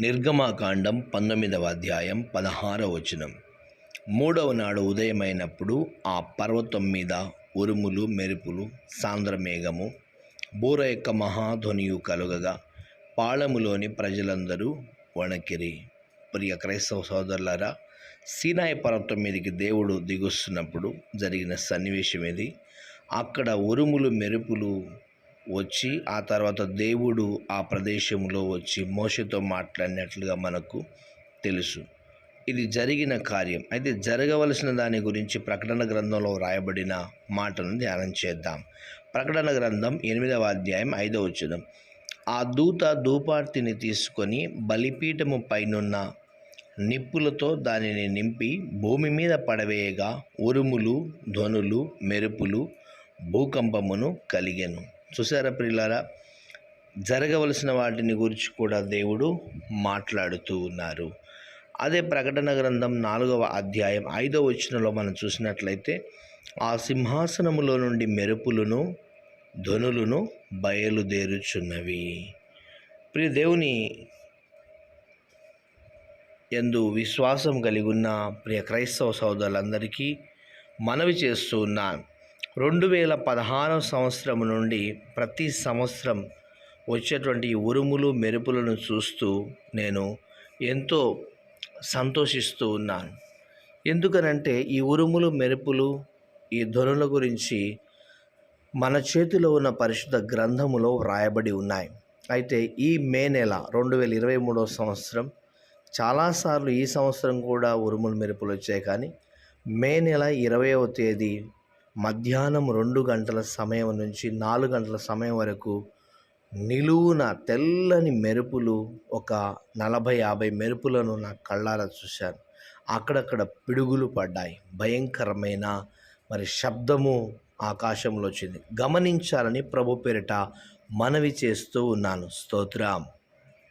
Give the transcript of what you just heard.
నిర్గమకాండం 19వ అధ్యాయం 16వ వచనం. మూడవ నాడు ఉదయమైనప్పుడు ఆ పర్వతం మీద ఉరుములు, మెరుపులు, సాంద్రమేఘము, బూర యొక్క మహాధ్వనియు కలుగగా పాళములోని ప్రజలందరూ వణకిరి. ప్రియ క్రైస్తవ సోదరులారా, సీనాయి పర్వతం మీదకి దేవుడు దిగొస్తున్నప్పుడు జరిగిన సన్నివేశం ఇది. అక్కడ ఉరుములు, మెరుపులు వచ్చి ఆ తర్వాత దేవుడు ఆ ప్రదేశంలో వచ్చి మోషేతో మాట్లాడినట్లుగా మనకు తెలుసు. ఇది జరిగిన కార్యం. అయితే జరగవలసిన దాని గురించి ప్రకటన గ్రంథంలో రాయబడిన మాటను ధ్యానం చేద్దాం. ప్రకటన గ్రంథం 8వ అధ్యాయం 5వ వచనం. ఆ దూత ధూపార్తిని తీసుకొని బలిపీఠము పైనున్న నిప్పులతో దానిని నింపి భూమి మీద పడవేయగా ఉరుములు, ధ్వనులు, మెరుపులు, భూకంపమును కలిగెను. చూసారా ప్రియులారా, జరగవలసిన వాటిని గురించి కూడా దేవుడు మాట్లాడుతూ ఉన్నారు. అదే ప్రకటన గ్రంథం 4వ అధ్యాయం 5వ వచనంలో మనం చూసినట్లయితే ఆ సింహాసనములో నుండి మెరుపులను, ధ్వనులను బయలుదేరుచున్నవి. ప్రియ దేవుని యందు విశ్వాసం కలిగి ఉన్న ప్రియ క్రైస్తవ సోదరులందరికీ మనవి చేస్తూ ఉన్నాను. 2016 సంవత్సరం నుండి ప్రతి సంవత్సరం వచ్చేటువంటి ఉరుములు, మెరుపులను చూస్తూ నేను ఎంతో సంతోషిస్తూ ఉన్నాను. ఎందుకనంటే ఈ ఉరుములు, మెరుపులు, ఈ ధ్వనుల గురించి మన చేతిలో ఉన్న పరిశుద్ధ గ్రంథములో వ్రాయబడి ఉన్నాయి. అయితే ఈ మే నెల 2023 సంవత్సరం చాలాసార్లు ఈ సంవత్సరం కూడా ఉరుములు, మెరుపులు వచ్చాయి. కానీ మే నెల 20వ తేదీ మధ్యాహ్నం 2 గంటల సమయం నుంచి 4 గంటల సమయం వరకు నిలువున తెల్లని మెరుపులు, ఒక 40-50 మెరుపులను నా కళ్ళారా చూశాను. అక్కడక్కడ పిడుగులు పడ్డాయి. భయంకరమైన శబ్దము ఆకాశంలో వచ్చింది. గమనించాలని ప్రభు పేరిట మనవి చేస్తూ ఉన్నాను. స్తోత్రం.